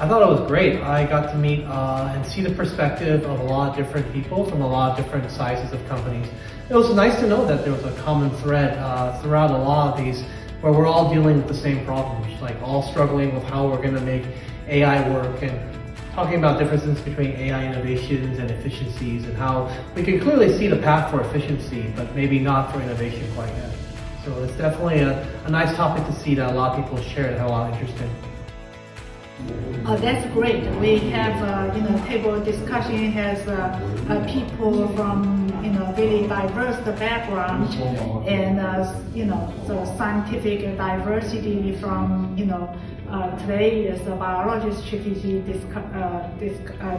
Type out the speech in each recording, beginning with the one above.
I thought it was great. I got to meet and see the perspective of a lot of different people from a lot of different sizes of companies. It was nice to know that there was a common thread throughout a lot of these, where we're all dealing with the same problems, like all struggling with how we're going to make AI work, and talking about differences between AI innovations and efficiencies, and how we can clearly see the path for efficiency, but maybe not for innovation quite yet. So it's definitely a nice topic to see that a lot of people share and have a lot of interest in. That's great. We have, table discussion has people from, very diverse background, and, the scientific diversity from, today is a biology strategy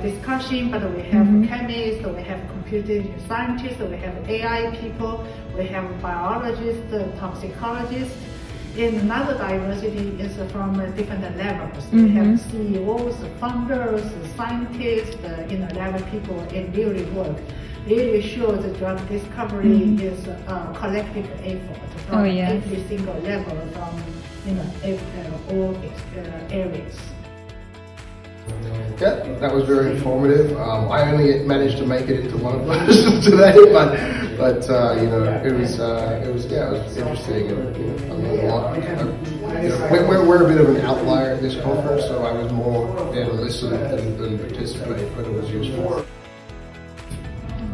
discussion, but we have chemists, we have computer scientists, we have AI people, we have biologists, toxicologists. And another diversity is from different levels. We have CEOs, founders, scientists, level people in really work. Really shows the drug discovery is a collective effort from every single level, from all areas. Yeah, that was very informative. I only managed to make it into one of those today, but it was interesting, and I learned a lot. We're a bit of an outlier at this conference, so I was more there to listen than participate, but it was useful.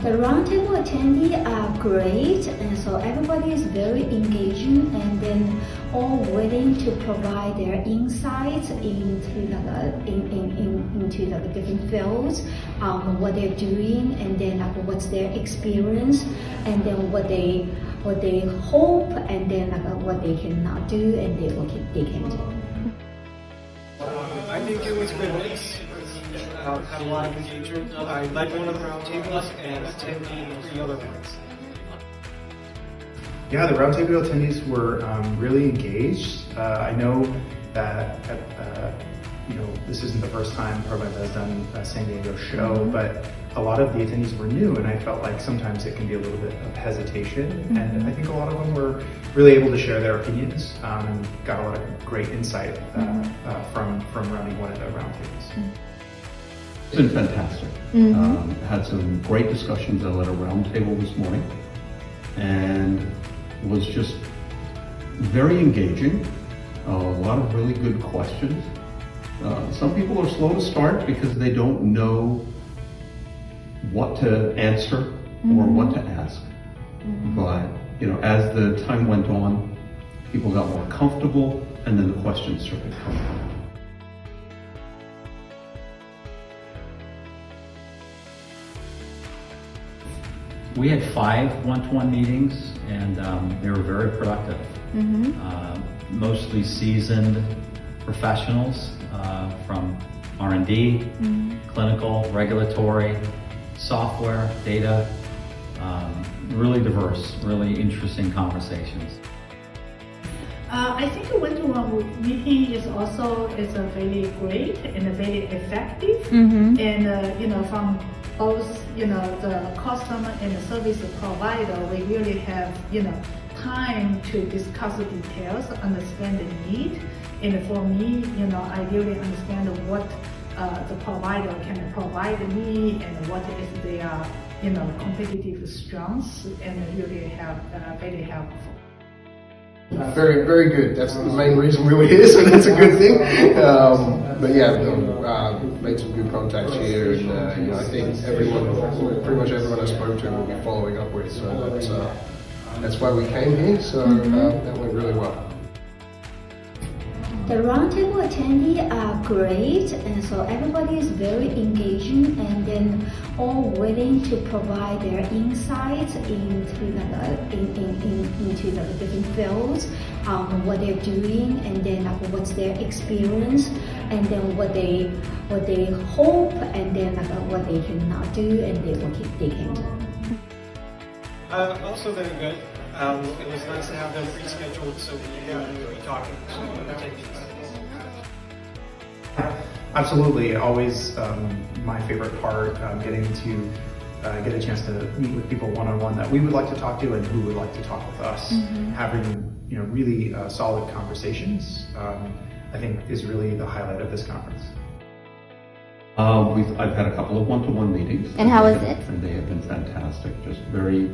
The roundtable attendees are great, and so everybody is very engaging, and then all willing to provide their insights into the different fields, what they're doing, and then what's their experience, and then what they hope, and then what they cannot do, and they can do. I think it was good. Had a lot of engagement. I led one of the roundtables and attended the other ones. Yeah, the roundtable attendees were really engaged. I know that this isn't the first time ProVive has done a San Diego show, but a lot of the attendees were new, and I felt like sometimes it can be a little bit of hesitation. And I think a lot of them were really able to share their opinions and got a lot of great insight from running one of the roundtables. It's been fantastic. Had some great discussions. I led a roundtable this morning, and was just very engaging. A lot of really good questions. Some people are slow to start because they don't know what to answer or what to ask. But as the time went on, people got more comfortable, and then the questions started coming. We had 5 one-to-one meetings, and they were very productive. Mostly seasoned professionals from R&D, clinical, regulatory, software, data, really diverse, really interesting conversations. I think a one-to-one meeting is a very great and very effective, and from both the customer and the service provider, we really have time to discuss the details, understand the need, and for me, I really understand what the provider can provide me and what is their competitive strengths, and really very helpful. Very, very good. That's the main reason we were here, so that's a good thing. But yeah, made some good contacts here, and I think pretty much everyone I spoke to will be following up with. So that's why we came here. So that went really well. The roundtable attendees are great, and so everybody is very engaging, and then all willing to provide their insights into the different fields, what they're doing, and then what's their experience, and then what they hope, and then what they cannot do, and they can do. Also very good. It was nice to have them pre-scheduled so we could be talking to attendees. Absolutely, always my favorite part, getting to get a chance to meet with people one-on-one that we would like to talk to and who would like to talk with us. Having really solid conversations, I think is really the highlight of this conference. I've had a couple of one-to-one meetings. And how was it? And they have been fantastic. It's very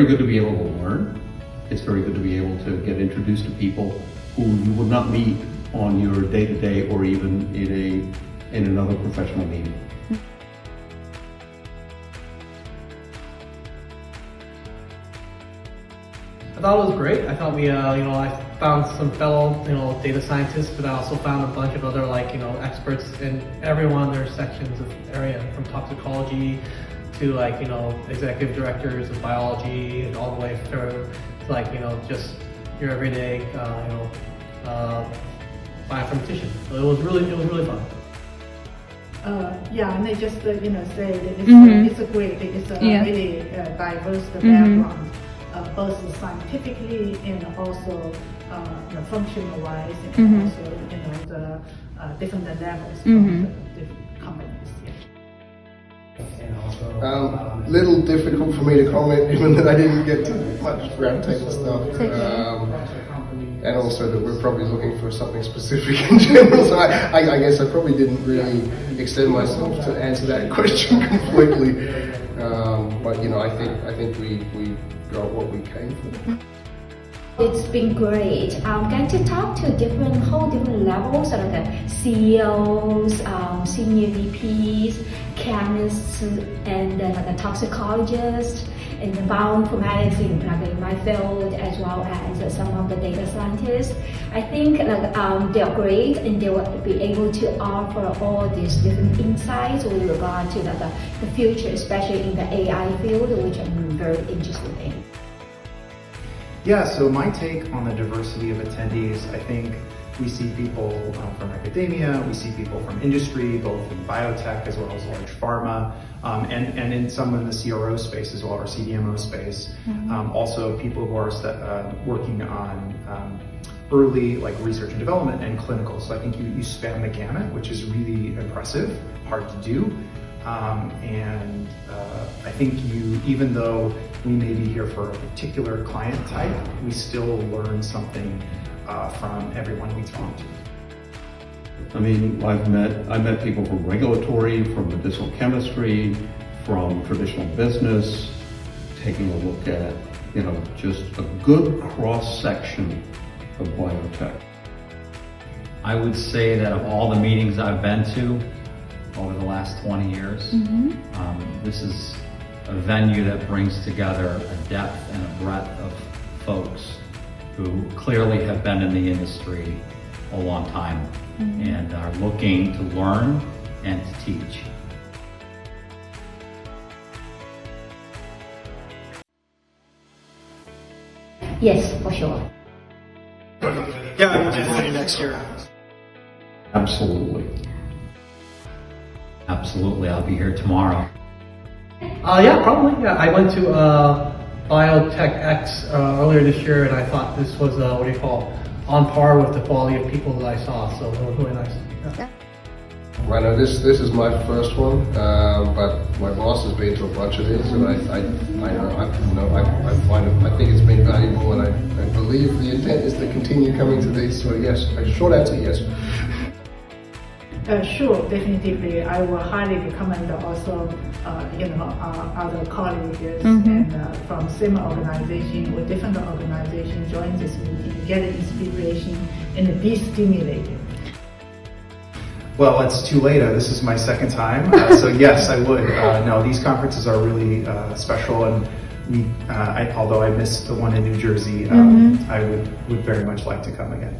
good to be able to learn. It's very good to be able to get introduced to people who you would not meet on your day-to-day or even in another professional meeting. I thought it was great. I thought I found some fellow, data scientists, but I also found a bunch of other, experts in every one of their sections of area, from toxicology to, executive directors of biology, and all the way through to, just your everyday, bioinformatician. So it was really fun. Yeah, and they just say that it's a great, it's a Yeah. really diverse background, both scientifically and also functional-wise, and also the different levels of the different companies. Yeah. Little difficult for me to comment, given that I didn't get to much roundtable stuff. And also that we're probably looking for something specific in general, so I guess I probably didn't really extend myself to answer that question completely. But I think we got what we came for. It's been great. Get to talk to whole different levels, like the CEOs, senior VPs, chemists, and the toxicologists, and the bioinformatics in my field, as well as some of the data scientists. I think they're great, and they will be able to offer all these different insights with regard to the future, especially in the AI field, which I'm very interested in. Yeah, so my take on the diversity of attendees, I think we see people from academia, we see people from industry, both in biotech as well as large pharma, and in some in the CRO space as well, or CDMO space. Also people who are working on early research and development and clinical. So I think you span the gamut, which is really impressive, hard to do. I think even though we may be here for a particular client type, we still learn something from everyone we talk to. I mean, I met people from regulatory, from medicinal chemistry, from traditional business, taking a look at, just a good cross-section of biotech. I would say that of all the meetings I've been to over the last 20 years, this is a venue that brings together a depth and a breadth of folks who clearly have been in the industry a long time and are looking to learn and to teach. Yes, for sure. Yeah, I will join you next year. Absolutely. Absolutely, I'll be here tomorrow. Yeah, probably. Yeah, I went to Biotech X earlier this year, and I thought this was on par with the quality of people that I saw. So it was really nice. Yeah. I know this is my first one, but my boss has been to a bunch of these, and I think it's been valuable, and I believe the intent is to continue coming to these. So yes, short answer, yes. Sure, definitely. I will highly recommend also, other colleagues and from same organization or different organization join this meeting, get inspiration and be stimulated. Well, it's too late. This is my second time, so yes, I would. No, these conferences are really special, and although I missed the one in New Jersey, I would very much like to come again.